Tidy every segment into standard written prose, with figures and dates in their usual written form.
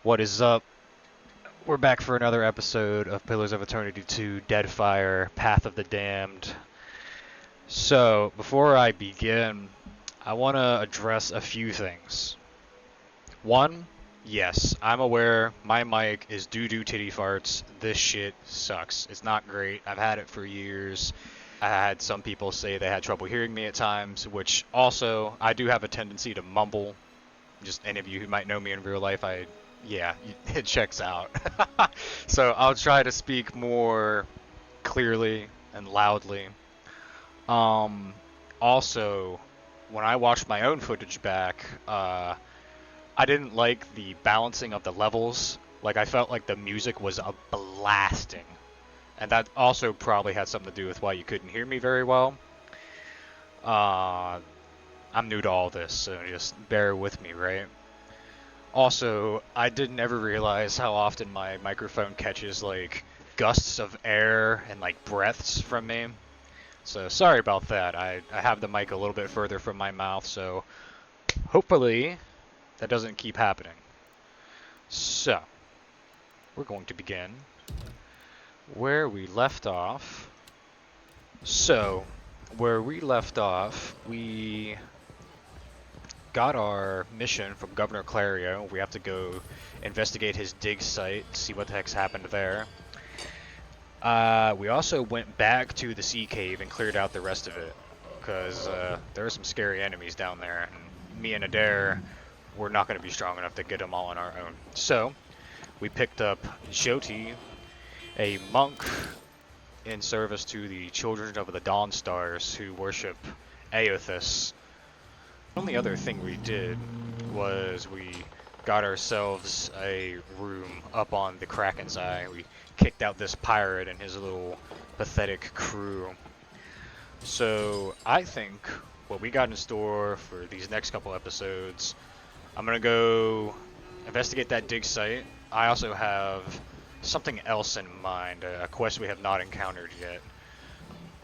What is up? We're back for another episode of Pillars of Eternity 2 Deadfire, Path of the Damned. So, before I begin, I want to address a few things. One, yes, I'm aware my mic is doo-doo titty farts. This shit sucks. It's not great. I've had it for years. I had some people say they had trouble hearing me at times, which also, I do have a tendency to mumble. Just any of you who might know me in real life, yeah, it checks out. So I'll try to speak more clearly and loudly. Also, when I watched my own footage back, I didn't like the balancing of the levels. Like, I felt like the music was a blasting. And that also probably had something to do with why you couldn't hear me very well. I'm new to all this, so just bear with me, right? Also, I didn't ever realize how often my microphone catches, like, gusts of air and, like, breaths from me. So, sorry about that. I have the mic a little bit further from my mouth, so hopefully that doesn't keep happening. So, we're going to begin where we left off. So, where we left off, we got our mission from Governor Clario. We have to go investigate his dig site, see what the heck's happened there. We also went back to the sea cave and cleared out the rest of it, because there are some scary enemies down there, and me and Adair were not going to be strong enough to get them all on our own. So, we picked up Jyoti, a monk in service to the Children of the Dawn Stars who worship Aothis. The only other thing we did was we got ourselves a room up on the Kraken's Eye. We kicked out this pirate and his little pathetic crew. So I think what we got in store for these next couple episodes, I'm going to go investigate that dig site. I also have something else in mind, a quest we have not encountered yet.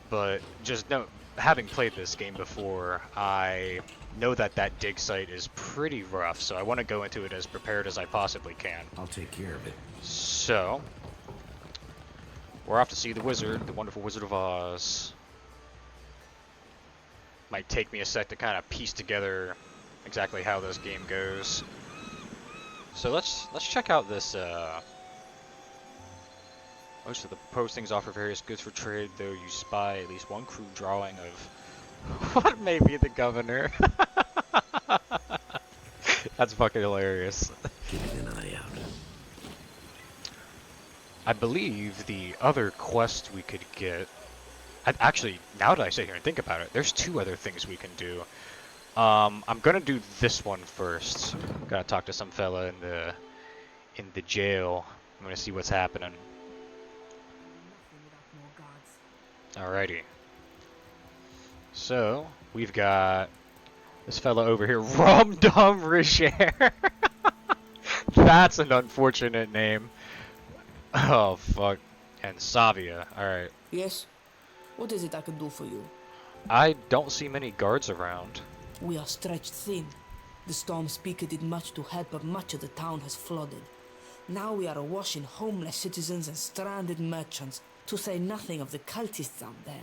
But just note, having played this game before, I know that that dig site is pretty rough, so I want to go into it as prepared as I possibly can. I'll take care of it. So, we're off to see the wizard, the wonderful Wizard of Oz. Might take me a sec to kind of piece together exactly how this game goes. So let's check out this. Most of the postings offer various goods for trade, though you spy at least one crude drawing of what may be the governor. That's fucking hilarious. Keeping an eye out. I believe the other quest we could get... Actually, now that I sit here and think about it, there's two other things we can do. I'm gonna do this one first. Gotta talk to some fella in the jail. I'm gonna see what's happening. Alrighty. So, we've got this fella over here, Rum Dum Richer. That's an unfortunate name. Oh, fuck. And Savia, alright. Yes? What is it I can do for you? I don't see many guards around. We are stretched thin. The storm speaker did much to help, but much of the town has flooded. Now we are awash in homeless citizens and stranded merchants, to say nothing of the cultists out there.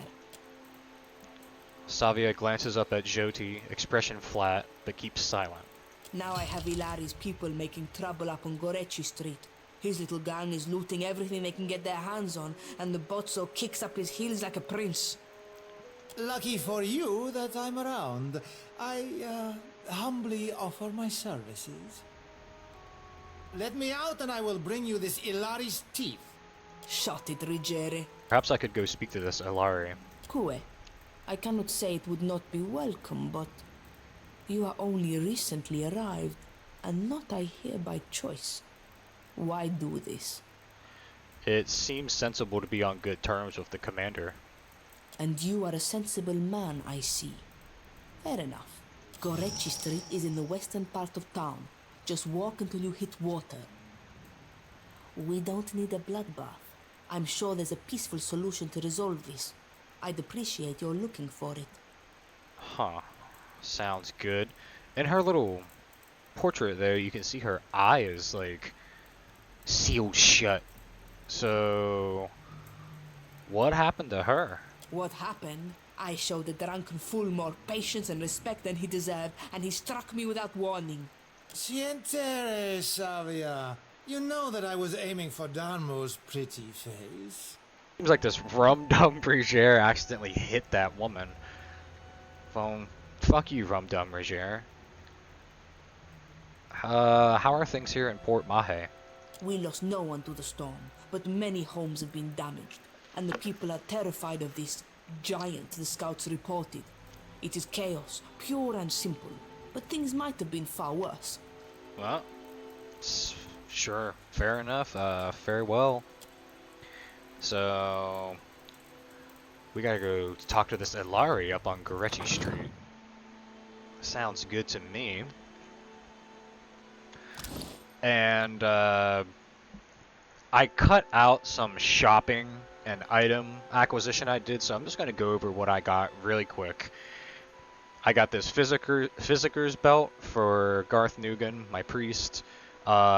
Savia glances up at Jyoti, expression flat, but keeps silent. Now I have Ilari's people making trouble up on Gorecci Street. His little gang is looting everything they can get their hands on, and the Bozzo kicks up his heels like a prince. Lucky for you that I'm around. I humbly offer my services. Let me out and I will bring you this Ilari's teeth. Shut it, Rigere. Perhaps I could go speak to this Ilari. Kue, I cannot say it would not be welcome, but you are only recently arrived, and not I here by choice. Why do this? It seems sensible to be on good terms with the commander. And you are a sensible man, I see. Fair enough. Gorecci Street is in the western part of town. Just walk until you hit water. We don't need a bloodbath. I'm sure there's a peaceful solution to resolve this. I'd appreciate your looking for it. Huh. Sounds good. In her little portrait there, you can see her eye is, like, sealed shut. So, what happened to her? What happened? I showed the drunken fool more patience and respect than he deserved, and he struck me without warning. Sientere, Savia. You know that I was aiming for Darmo's pretty face. Seems like this rum-dum Brigier accidentally hit that woman. Phone. Fuck you, rum-dum Brigier. How are things here in Port Maje? We lost no one to the storm, but many homes have been damaged, and the people are terrified of this giant the scouts reported. It is chaos, pure and simple, but things might have been far worse. Well, sure, fair enough, very well. So, we gotta go talk to this Ilari up on Gorecci Street. Sounds good to me. And, I cut out some shopping and item acquisition I did, so I'm just gonna go over what I got really quick. I got this Physiker's belt for Garth Nugan, my priest.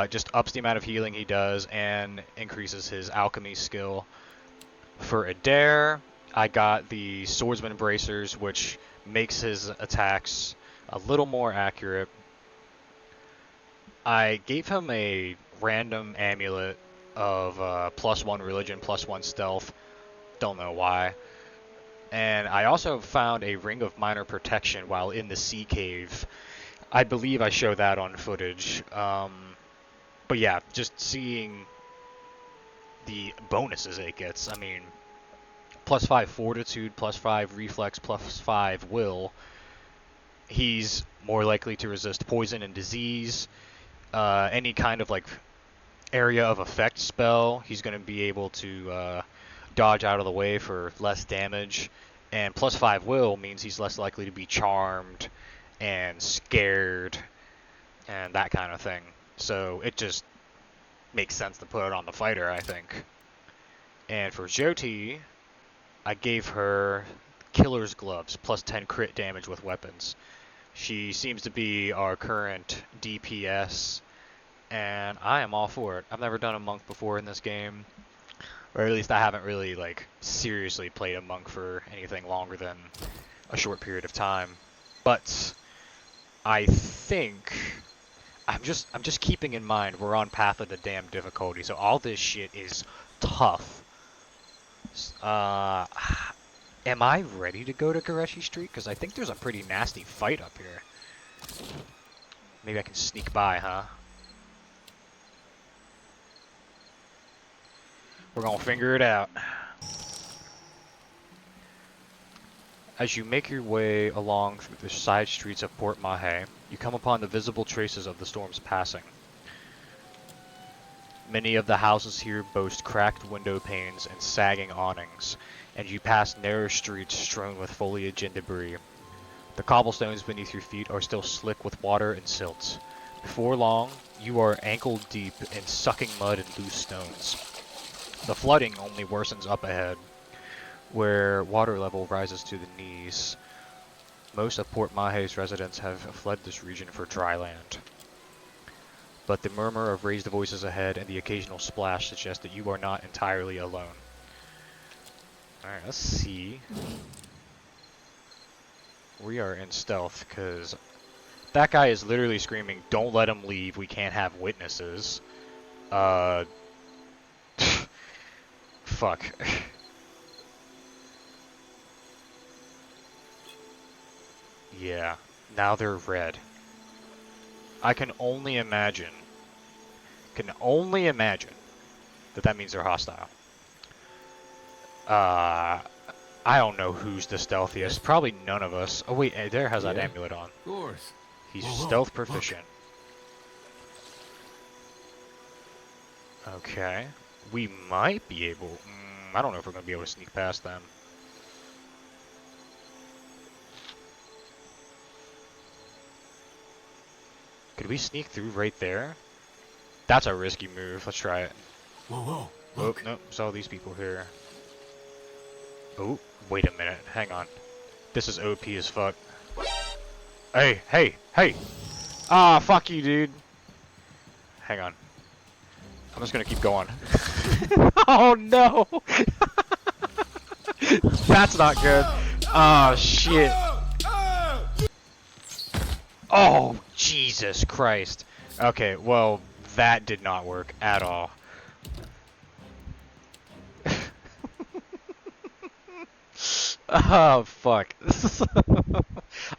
Just ups the amount of healing he does and increases his alchemy skill. For Adair, I got the Swordsman Bracers, which makes his attacks a little more accurate. I gave him a random amulet of +1 religion, +1 stealth. Don't know why. And I also found a ring of minor protection while in the sea cave. I believe I show that on footage. But yeah, just seeing the bonuses it gets. I mean, +5 fortitude, +5 reflex, +5 will. He's more likely to resist poison and disease. Any kind of like area of effect spell, he's going to be able to dodge out of the way for less damage. And +5 will means he's less likely to be charmed and scared and that kind of thing. So it just makes sense to put it on the fighter, I think. And for Jyoti, I gave her Killer's Gloves, +10 crit damage with weapons. She seems to be our current DPS, and I am all for it. I've never done a monk before in this game, or at least I haven't really like seriously played a monk for anything longer than a short period of time. But I think I'm just keeping in mind we're on Path of the Damn difficulty, so all this shit is tough. Am I ready to go to Gorecci Street? Because I think there's a pretty nasty fight up here. Maybe I can sneak by, huh? We're gonna figure it out. As you make your way along through the side streets of Port Maje, you come upon the visible traces of the storm's passing. Many of the houses here boast cracked window panes and sagging awnings, and you pass narrow streets strewn with foliage and debris. The cobblestones beneath your feet are still slick with water and silt. Before long, you are ankle deep in sucking mud and loose stones. The flooding only worsens up ahead, where water level rises to the knees. Most of Port Maje's residents have fled this region for dry land. But the murmur of raised voices ahead and the occasional splash suggest that you are not entirely alone. Alright, let's see. We are in stealth, because that guy is literally screaming, "Don't let him leave, we can't have witnesses." Fuck. Yeah, now they're red. I can only imagine that that means they're hostile. I don't know who's the stealthiest. Probably none of us. Oh wait, Adair has that amulet on. Of course. He's stealth proficient. Okay. We might be able... I don't know if we're going to be able to sneak past them. Could we sneak through right there? That's a risky move. Let's try it. Whoa, Oh, look. nope. Saw these people here. Oh, wait a minute. Hang on. This is OP as fuck. Hey, hey, hey! Ah, fuck you, dude. Hang on. I'm just gonna keep going. Oh no! That's not good. Oh shit. Oh, Jesus Christ. Okay, well, that did not work at all. Oh, fuck.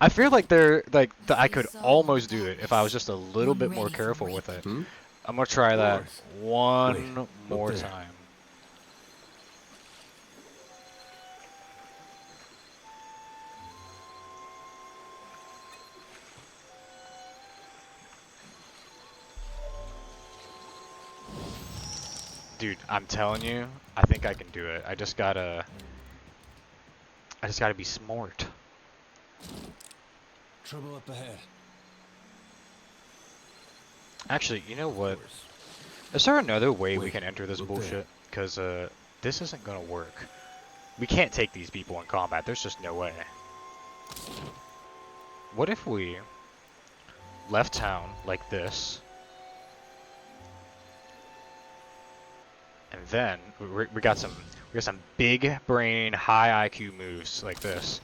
I feel like I could almost do it if I was just a little bit more careful with it. Hmm? I'm gonna try that North. one Wait, more look there. time. Dude, I'm telling you, I think I can do it. I just gotta be smart. Trouble up ahead. Actually, you know what? Course. Is there another way we Wait, can enter this look there. bullshit? Because, this isn't gonna work. We can't take these people in combat. There's just no way. What if we left town like this, and then we got some big brain, high IQ moves like this,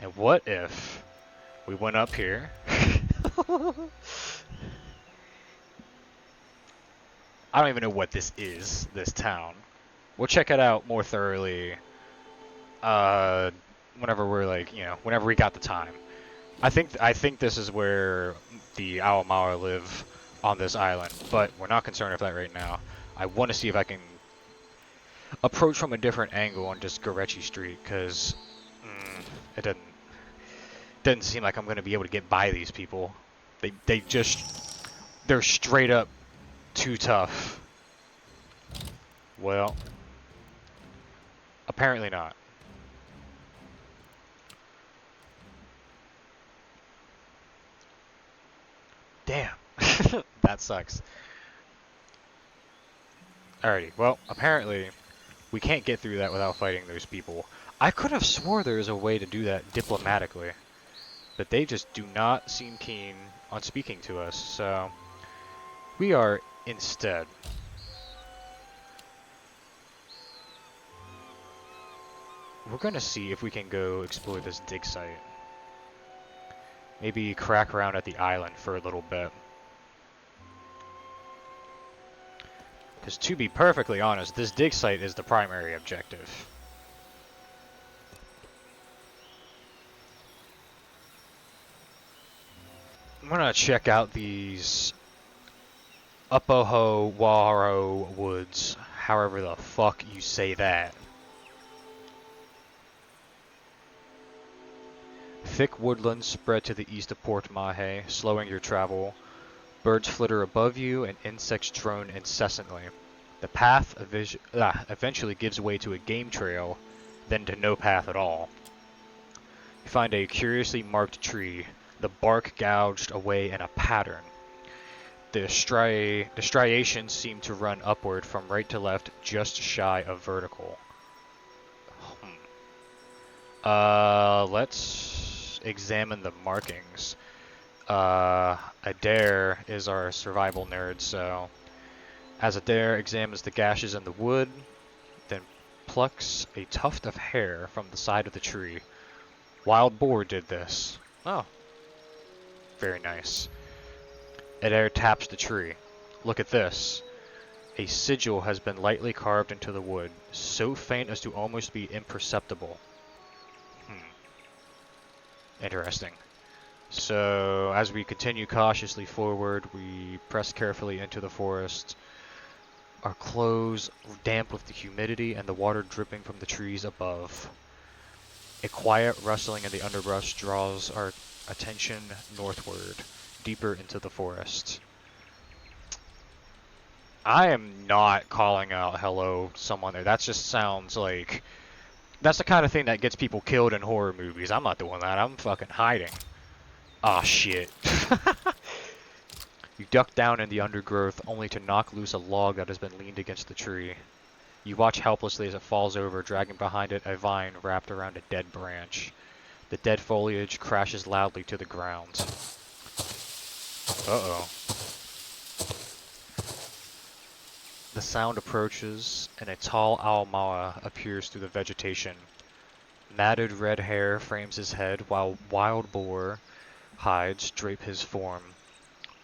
and what if we went up here? I don't even know what this is, this town. We'll check it out more thoroughly whenever we're like, you know, whenever we got the time. I think this is where the Awamara live on this island, but we're not concerned with that right now. I want to see if I can approach from a different angle on just Gorecci Street, because it doesn't seem like I'm going to be able to get by these people. They're straight up too tough. Well, apparently not. Damn. That sucks. Alrighty, well, apparently we can't get through that without fighting those people. I could have swore there was a way to do that diplomatically, but they just do not seem keen on speaking to us, so we are instead we're gonna see if we can go explore this dig site. Maybe crack around at the island for a little bit. Because to be perfectly honest, this dig site is the primary objective. I'm gonna check out these Upoho Waro woods, however the fuck you say that. Thick woodlands spread to the east of Port Maje, slowing your travel. Birds flitter above you and insects drone incessantly. The path eventually gives way to a game trail, then to no path at all. You find a curiously marked tree, the bark gouged away in a pattern. The striations seem to run upward from right to left, just shy of vertical. Let's examine the markings. Adair is our survival nerd, so as Adair examines the gashes in the wood, then plucks a tuft of hair from the side of the tree. Wild boar did this. Oh, very nice. Adair taps the tree. Look at this. A sigil has been lightly carved into the wood, so faint as to almost be imperceptible. Interesting. So, as we continue cautiously forward, we press carefully into the forest. Our clothes damp with the humidity and the water dripping from the trees above. A quiet rustling in the underbrush draws our attention northward, deeper into the forest. I am not calling out hello someone there. That just sounds like... That's the kind of thing that gets people killed in horror movies. I'm not doing that. I'm fucking hiding. Aw, shit. You duck down in the undergrowth, only to knock loose a log that has been leaned against the tree. You watch helplessly as it falls over, dragging behind it a vine wrapped around a dead branch. The dead foliage crashes loudly to the ground. Uh-oh. The sound approaches, and a tall Aomawa appears through the vegetation. Matted red hair frames his head, while wild boar hides drape his form.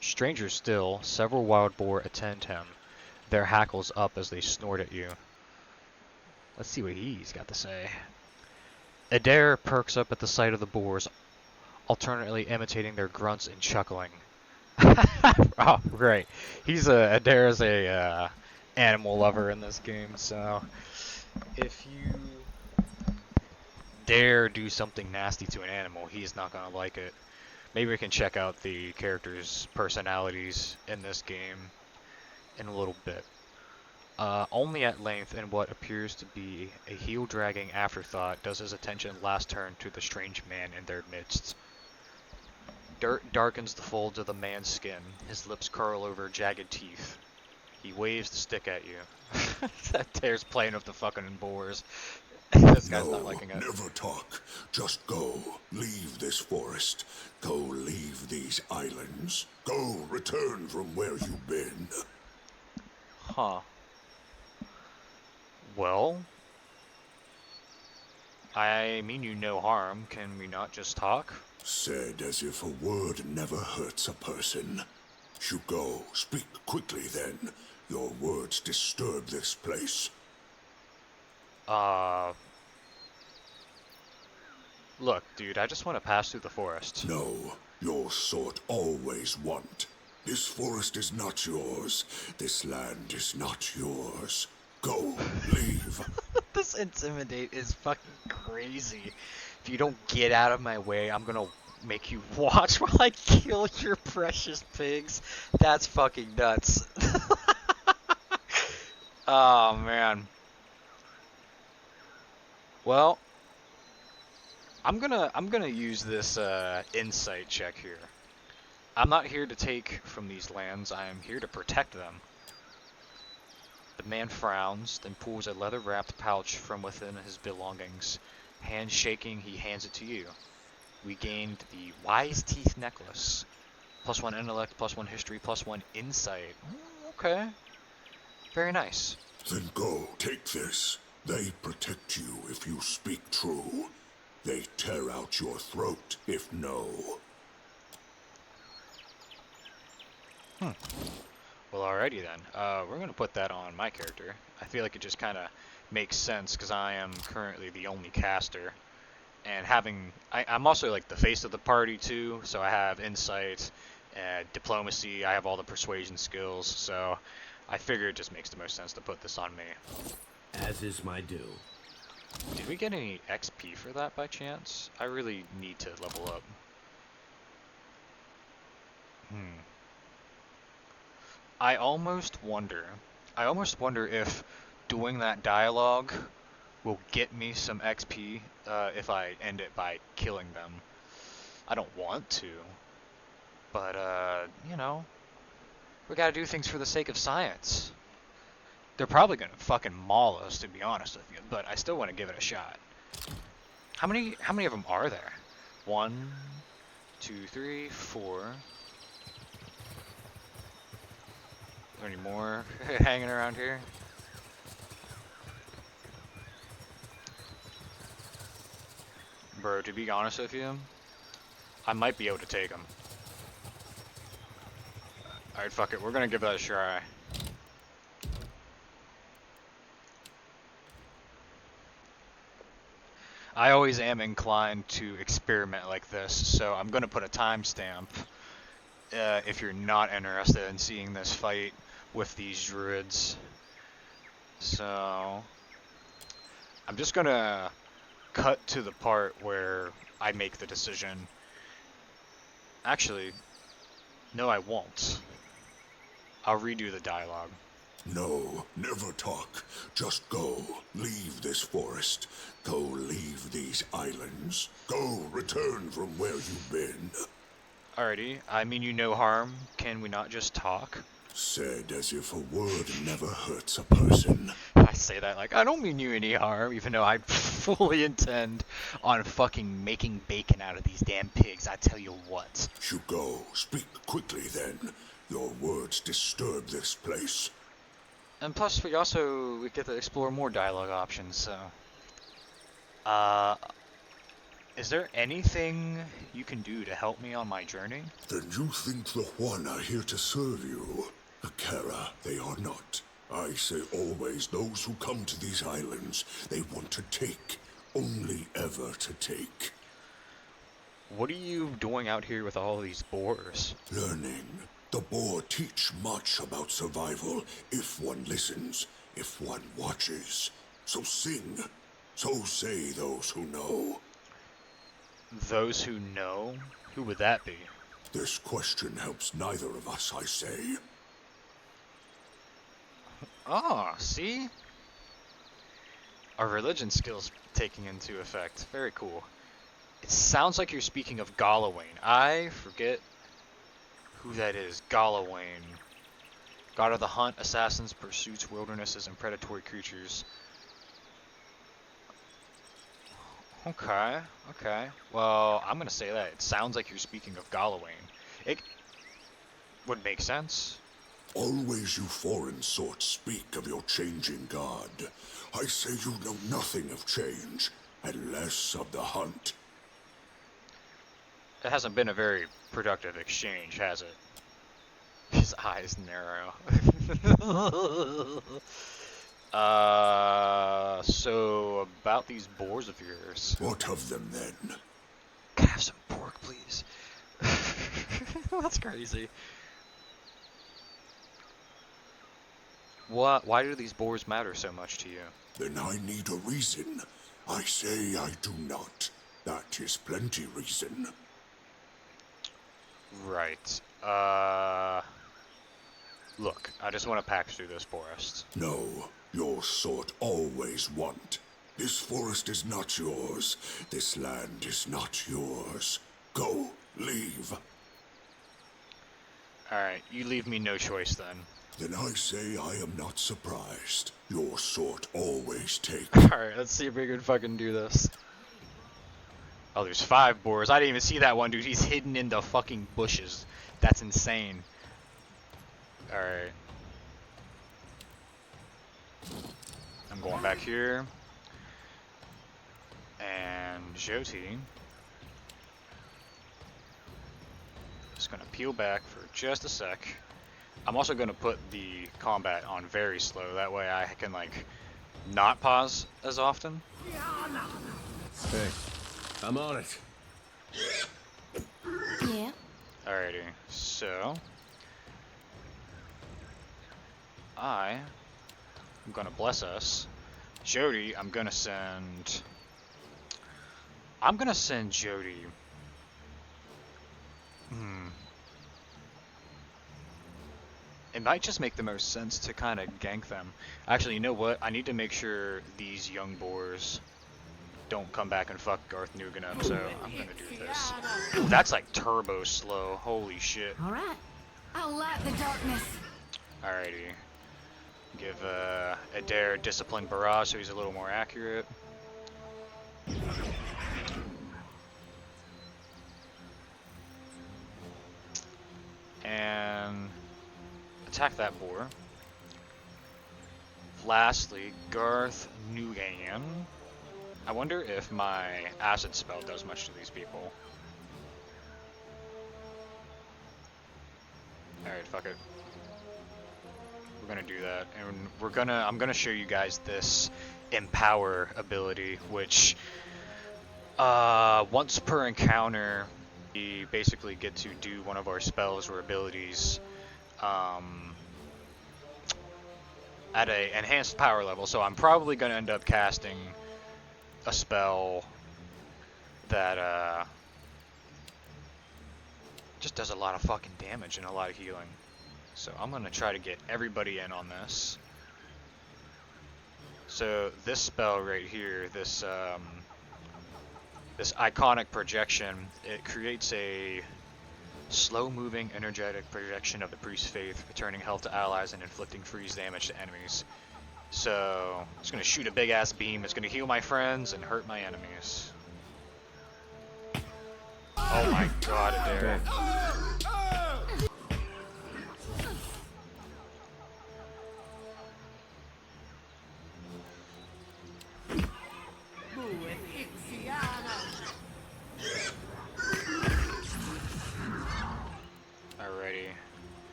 Stranger still, several wild boar attend him, their hackles up as they snort at you. Let's see what he's got to say. Adair perks up at the sight of the boars, alternately imitating their grunts and chuckling. Oh, great. Adair is a animal lover in this game, so if you dare do something nasty to an animal, he's not gonna like it. Maybe we can check out the characters' personalities in this game in a little bit. Only at length, in what appears to be a heel-dragging afterthought, does his attention last turn to the strange man in their midst. Dirt darkens the folds of the man's skin. His lips curl over jagged teeth. He waves the stick at you. That tears playing with the fucking boars. This guy's not liking it. Never talk. Just go. Leave this forest. Go leave these islands. Go return from where you've been. Huh. Well, I mean you no harm. Can we not just talk? Said as if a word never hurts a person. You go. Speak quickly then. Your words disturb this place. Look, dude, I just want to pass through the forest. No, your sort always want. This forest is not yours. This land is not yours. Go, leave. This intimidate is fucking crazy. If you don't get out of my way, I'm gonna make you watch while I kill your precious pigs. That's fucking nuts. Oh, man. Well, I'm gonna use this insight check here. I'm not here to take from these lands. I am here to protect them. The man frowns, then pulls a leather-wrapped pouch from within his belongings. Hand shaking, he hands it to you. We gained the Wise Teeth necklace. +1 intellect, +1 history, +1 insight. Okay. Very nice. Then go, take this. They protect you if you speak true. They tear out your throat if no. Well, alrighty then. We're gonna put that on my character. I feel like it just kind of makes sense because I am currently the only caster, and I'm also like the face of the party too. So I have insight, diplomacy. I have all the persuasion skills. So I figure it just makes the most sense to put this on me. As is my due. Did we get any XP for that by chance? I really need to level up. I almost wonder if doing that dialogue will get me some XP if I end it by killing them. I don't want to, but you know, we gotta do things for the sake of science. They're probably gonna fucking maul us, to be honest with you, but I still want to give it a shot. How many of them are there? 1, 2, 3, 4. Are there any more hanging around here? Bro, to be honest with you, I might be able to take them. Alright, fuck it, we're gonna give that a try. I always am inclined to experiment like this, so I'm gonna put a timestamp if you're not interested in seeing this fight with these druids. So I'm just gonna cut to the part where I make the decision. Actually, no, I won't. I'll redo the dialogue. No, never talk. Just go. Leave this forest. Go leave these islands. Go return from where you've been. Alrighty, I mean you no harm. Can we not just talk? Said as if a word never hurts a person. I say that like, I don't mean you any harm, even though I fully intend on fucking making bacon out of these damn pigs, I tell you what. You go. Speak quickly then. Your words disturb this place. And plus, we get to explore more dialogue options. So, uh, is there anything you can do to help me on my journey? Then you think the Juan are here to serve you? Akara, they are not. I say always those who come to these islands, they want to take. Only ever to take. What are you doing out here with all these boars? Learning. The boar teach much about survival if one listens, if one watches. So sing. So say those who know. Those who know? Who would that be? This question helps neither of us, I say. Ah, see? Our religion skills taking into effect. Very cool. It sounds like you're speaking of Galawain. I forget who that is. Galawain. God of the hunt, assassins, pursuits, wildernesses, and predatory creatures. Okay, okay. Well, I'm gonna say that. It sounds like you're speaking of Galawain. It would make sense. Always you foreign sorts speak of your changing god. I say you know nothing of change, and less of the hunt. It hasn't been a very productive exchange, has it? His eyes narrow. So about these boars of yours. What of them then? Can I have some pork, please? That's crazy. What? Why do these boars matter so much to you? Then I need a reason. I say I do not. That is plenty reason. Right. Look, I just want to pack through this forest. No, your sort always want. This forest is not yours. This land is not yours. Go, leave. Alright, you leave me no choice then. Then I say I am not surprised. Your sort always take. Alright, let's see if we can fucking do this. Oh, there's 5 boars. I didn't even see that one, dude. He's hidden in the fucking bushes. That's insane. Alright. I'm going back here. And Jyoti. Just gonna peel back for just a sec. I'm also gonna put the combat on very slow. That way I can, like, not pause as often. Hey, I'm on it. Yeah. Alrighty, so I'm gonna bless us. Jyoti, I'm gonna send Jyoti. It might just make the most sense to kind of gank them. Actually, you know what? I need to make sure these young boars don't come back and fuck Garth Nugan up, so I'm gonna do this. Ooh, that's like turbo slow. Holy shit. Alright. I'll light the darkness. Alrighty. Give Adair disciplined barrage so he's a little more accurate. And attack that boar. Lastly, Garth Nugan. I wonder if my acid spell does much to these people. Alright, fuck it. We're gonna do that, and I'm gonna show you guys this empower ability, which once per encounter we basically get to do one of our spells or abilities at a enhanced power level. So I'm probably gonna end up casting a spell that just does a lot of fucking damage and a lot of healing. So I'm gonna try to get everybody in on this. So this spell right here, this iconic projection, it creates a slow-moving, energetic projection of the priest's faith, returning health to allies and inflicting freeze damage to enemies. So it's gonna shoot a big-ass beam. It's gonna heal my friends and hurt my enemies. Oh my god, Adair.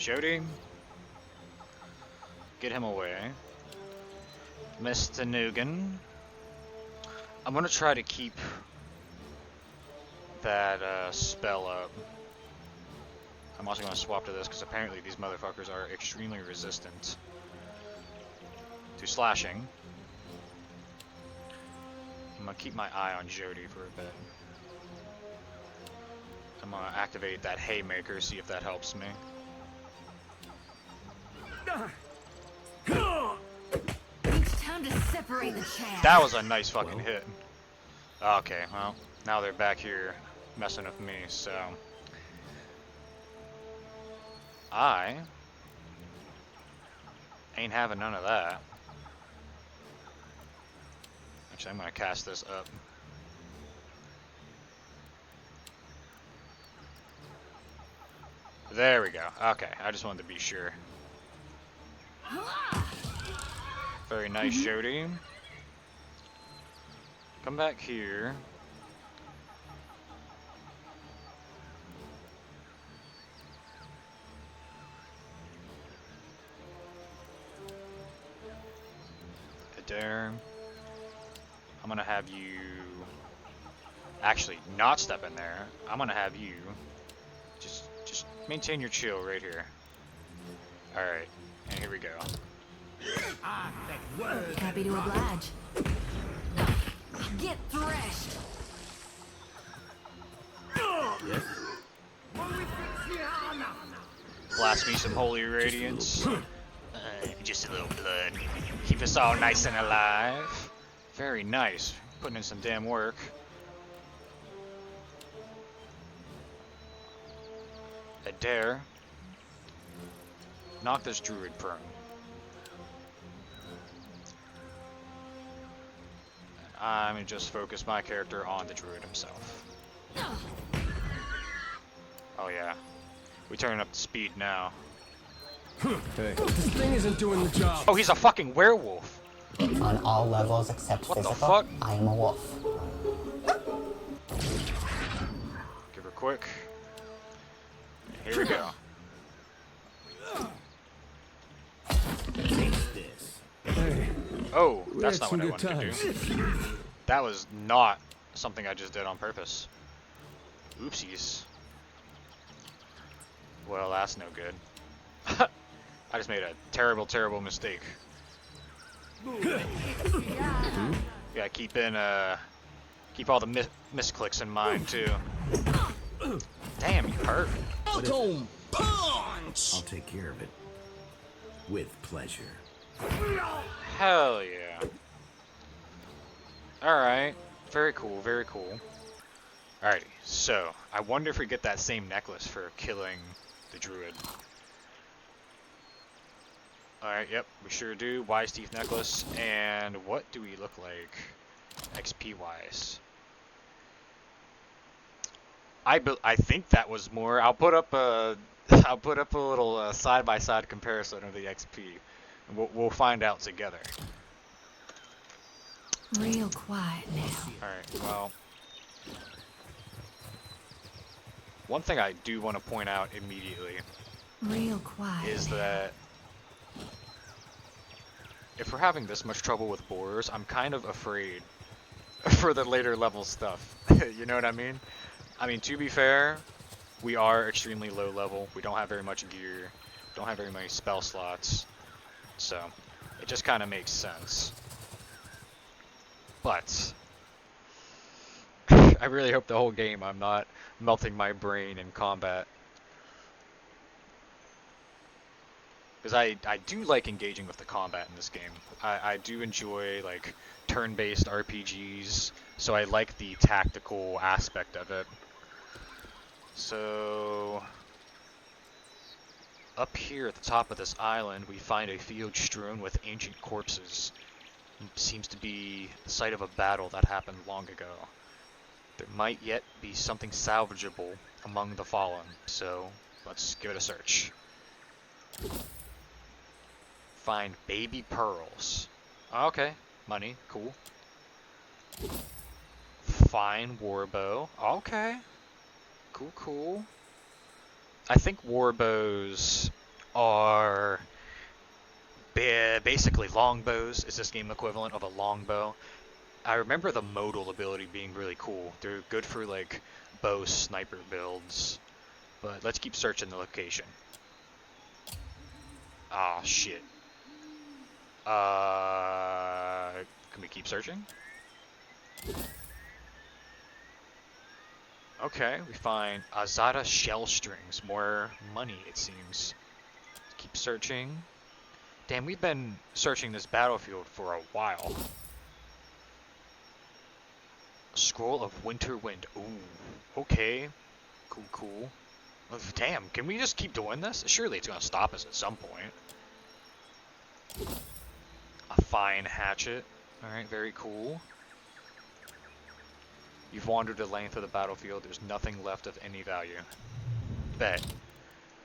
Jody. Get him away. Mr. Nugan. I'm gonna try to keep that spell up. I'm also gonna swap to this because apparently these motherfuckers are extremely resistant to slashing. I'm gonna keep my eye on Jody for a bit. I'm gonna activate that haymaker, see if that helps me. It's time to separate the chaff. That was a nice fucking hit. Okay, well, now they're back here messing with me, so I ain't having none of that. Actually, I'm gonna cast this up. There we go. Okay, I just wanted to be sure. Very nice, Jody. Come back here. There. I'm gonna have you actually not step in there. I'm gonna have you just maintain your chill right here. Alright, and here we go. Happy to oblige. Get threshed. Yes. Blast me some holy radiance. Just a little blood. Keep us all nice and alive. Very nice. Putting in some damn work. Adair. Knock this druid prone. And I'm gonna just focus my character on the druid himself. Oh yeah. We turning up the speed now. Hey, this thing isn't doing the job. Oh, he's a fucking werewolf. On all levels except What the physical, fuck? I am a wolf. Give her quick. Here we go. Hey, Oh, we that's had not some what I good wanted times. to do. That was not something I just did on purpose. Oopsies. Well, that's no good. I just made a terrible, terrible mistake. Yeah, keep all the misclicks in mind too. Damn, you hurt. Welcome, punch! I'll take care of it. With pleasure. Hell yeah. Alright. Very cool, very cool. Alrighty, so I wonder if we get that same necklace for killing the druid. Alright, yep, we sure do. Wise Teeth necklace. And what do we look like XP wise? I think that was more. I'll put up a little side by side comparison of the XP. We'll find out together. Real quiet now. Alright, well, one thing I do want to point out immediately Real quiet. is that if we're having this much trouble with boars, I'm kind of afraid for the later level stuff. You know what I mean? I mean, to be fair, we are extremely low level. We don't have very much gear. Don't have very many spell slots. So, it just kind of makes sense. But I really hope the whole game I'm not melting my brain in combat. Because I do like engaging with the combat in this game. I do enjoy like turn-based RPGs, so I like the tactical aspect of it. So up here at the top of this island, we find a field strewn with ancient corpses. It seems to be the site of a battle that happened long ago. There might yet be something salvageable among the fallen, so let's give it a search. Find baby pearls. Okay, money, cool. Fine warbow. Okay. Cool, cool. I think warbows are basically longbows. Is this game equivalent of a longbow? I remember the modal ability being really cool. They're good for like bow sniper builds. But let's keep searching the location. Ah, shit. Can we keep searching? Okay, we find Azada shell strings. More money, it seems. Keep searching. Damn, we've been searching this battlefield for a while. Scroll of Winter Wind. Ooh, okay. Cool, cool. Oh, damn, can we just keep doing this? Surely it's gonna stop us at some point. A fine hatchet. Alright, very cool. You've wandered the length of the battlefield. There's nothing left of any value. Bet.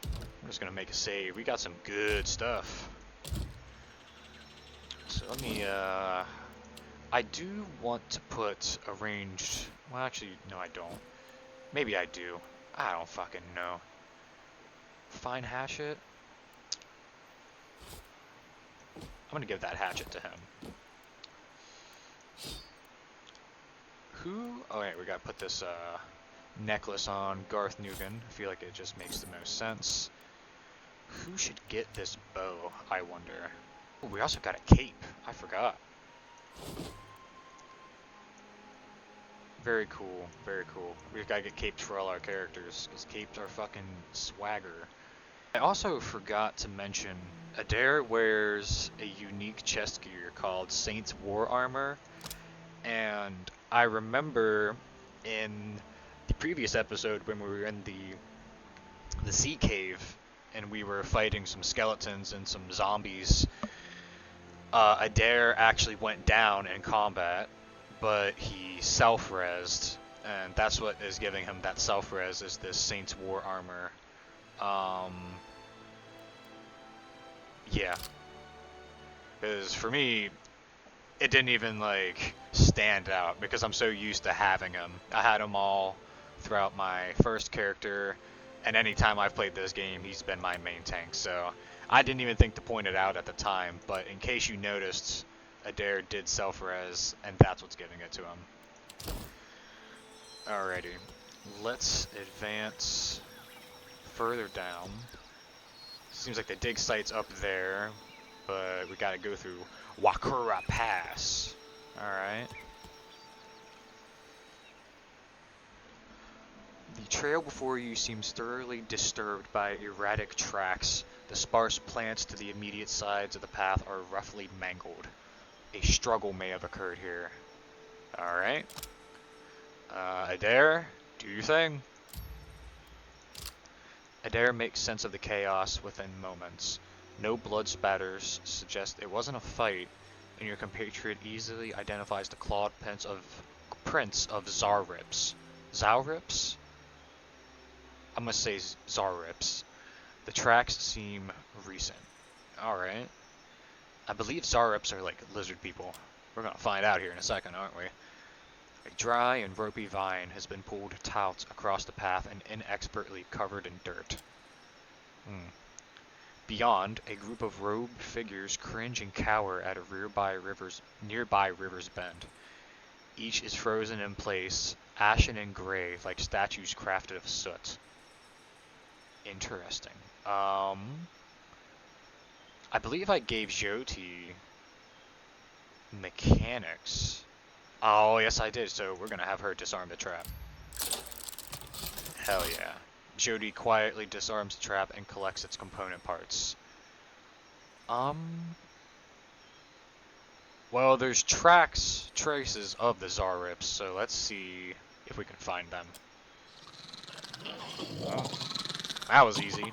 I'm just gonna make a save. We got some good stuff. So let me, I do want to put a ranged... Well, actually, no I don't. Maybe I do. I don't fucking know. Fine hatchet? I'm gonna give that hatchet to him. Who? Oh wait, we gotta put this necklace on Garth Nugan. I feel like it just makes the most sense. Who should get this bow, I wonder? Ooh, we also got a cape. I forgot. Very cool, very cool. We've gotta get capes for all our characters, because capes are fucking swagger. I also forgot to mention, Adair wears a unique chest gear called Saint's War Armor, and I remember in the previous episode when we were in the sea cave and we were fighting some skeletons and some zombies, Adair actually went down in combat, but he self-resed, and that's what is giving him that self-res, is this Saint's War Armor. Yeah. Because for me, it didn't even, like, stand out, because I'm so used to having them. I had them all throughout my first character, and anytime I've played this game, he's been my main tank, so I didn't even think to point it out at the time, but in case you noticed, Adair did self-res, and that's what's giving it to him. Alrighty, let's advance further down. Seems like the dig site's up there, but we gotta go through Wakura Pass. Alright. The trail before you seems thoroughly disturbed by erratic tracks. The sparse plants to the immediate sides of the path are roughly mangled. A struggle may have occurred here. Alright. Adair, do your thing. Adair makes sense of the chaos within moments. No blood spatters suggest it wasn't a fight, and your compatriot easily identifies the clawed prints of Zarrips. Zarrips? I must say Zarrips. The tracks seem recent. Alright. I believe Zarrips are like lizard people. We're gonna find out here in a second, aren't we? A dry and ropey vine has been pulled taut across the path and inexpertly covered in dirt. Beyond, a group of robed figures cringe and cower at a nearby river's bend. Each is frozen in place, ashen and gray, like statues crafted of soot. Interesting. I believe I gave Jyoti mechanics. Oh, yes I did, so we're gonna have her disarm the trap. Hell yeah. Jyoti quietly disarms the trap and collects its component parts. Well, there's traces of the Zarrips, so let's see if we can find them. Oh, that was easy.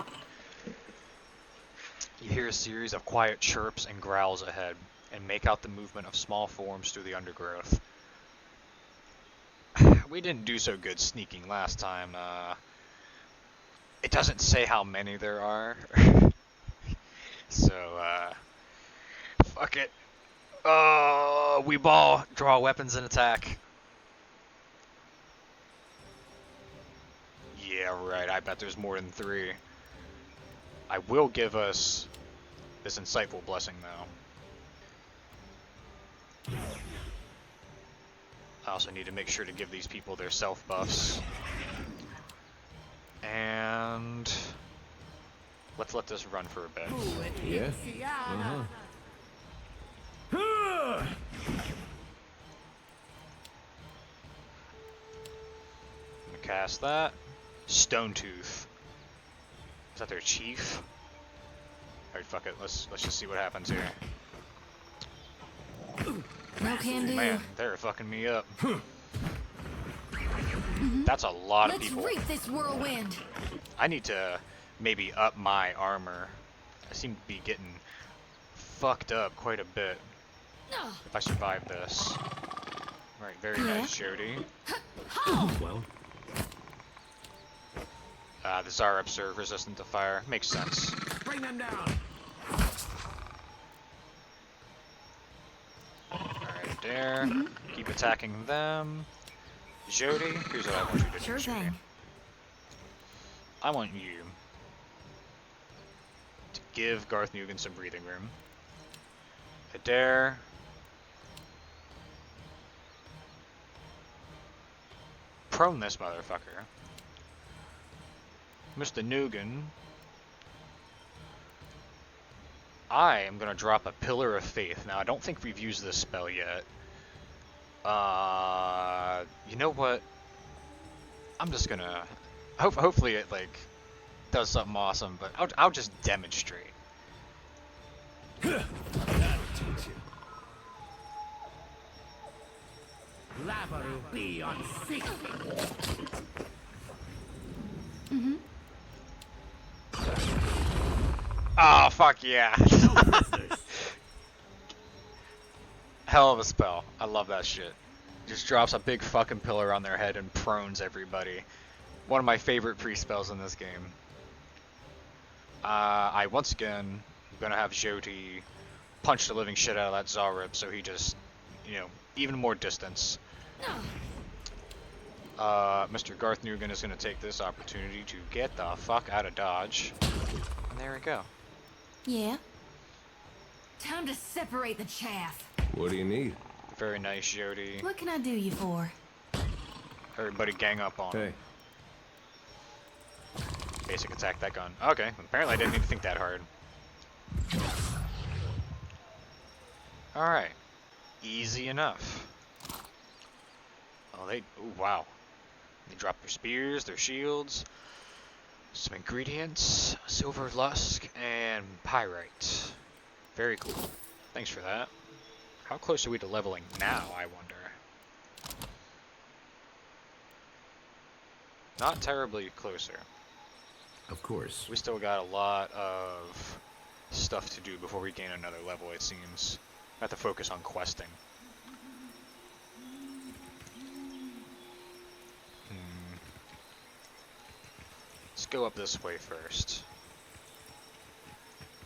You hear a series of quiet chirps and growls ahead, and make out the movement of small forms through the undergrowth. We didn't do so good sneaking last time. It doesn't say how many there are. So, fuck it. We ball, draw weapons and attack. Yeah, right, I bet there's more than 3. I will give us this insightful blessing, though. I also need to make sure to give these people their self buffs. And let's let this run for a bit. Yeah? Uh-huh. I'm gonna cast that. Stone Tooth. Is that their chief? Alright, fuck it. Let's just see what happens here. No can do. Man, they're fucking me up. That's a lot of Let's people. reap this whirlwind. I need to maybe up my armor. I seem to be getting fucked up quite a bit. If I survive this. Alright, very nice, Jody. Well, The Zareps are resistant to fire. Makes sense. bring them down. Alright, there. Keep attacking them. Jody, here's what I want you to do. Sure Jody. thing. I want you to give Garth Nugent some breathing room. Adair. Prone this motherfucker. Mr. Nugent. I am gonna drop a Pillar of Faith. Now, I don't think we've used this spell yet. You know what? I'm just gonna... Hopefully it, like, does something awesome, but I'll just demonstrate. That'll teach you. Lava will be on feet. Oh, fuck yeah. Hell of a spell. I love that shit. Just drops a big fucking pillar on their head and prones everybody. One of my favorite pre-spells in this game. I once again am gonna have Joti punch the living shit out of that Zareb so he just, you know, even more distance. Mr. Garth Nugent is gonna take this opportunity to get the fuck out of Dodge. And there we go. Yeah? Time to separate the chaff. What do you need? Very nice, Jody. What can I do you for? Everybody gang up on him. Hey, Basic attack that gun. Okay, apparently I didn't even think that hard. Alright. Easy enough. Oh, ooh, wow. They drop their spears, their shields, some ingredients, silver lusk, and pyrite. Very cool. Thanks for that. How close are we to leveling now, I wonder? Not terribly closer. of course. We still got a lot of stuff to do before we gain another level, it seems. We have to focus on questing. Let's go up this way first.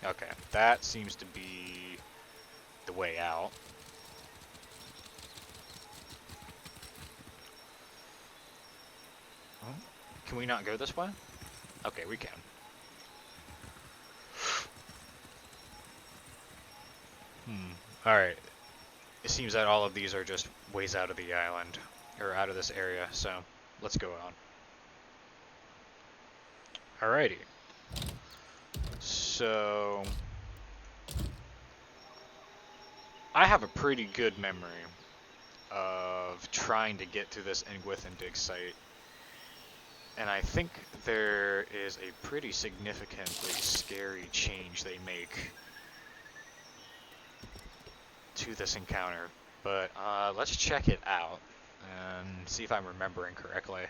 Okay, that seems to be the way out. Oh, can we not go this way? Okay, we can. Alright. It seems that all of these are just ways out of the island, or out of this area, so let's go on. Alrighty. So... I have a pretty good memory of trying to get to this Engwithan Digsite. And I think there is a pretty significantly scary change they make to this encounter. But let's check it out and see if I'm remembering correctly.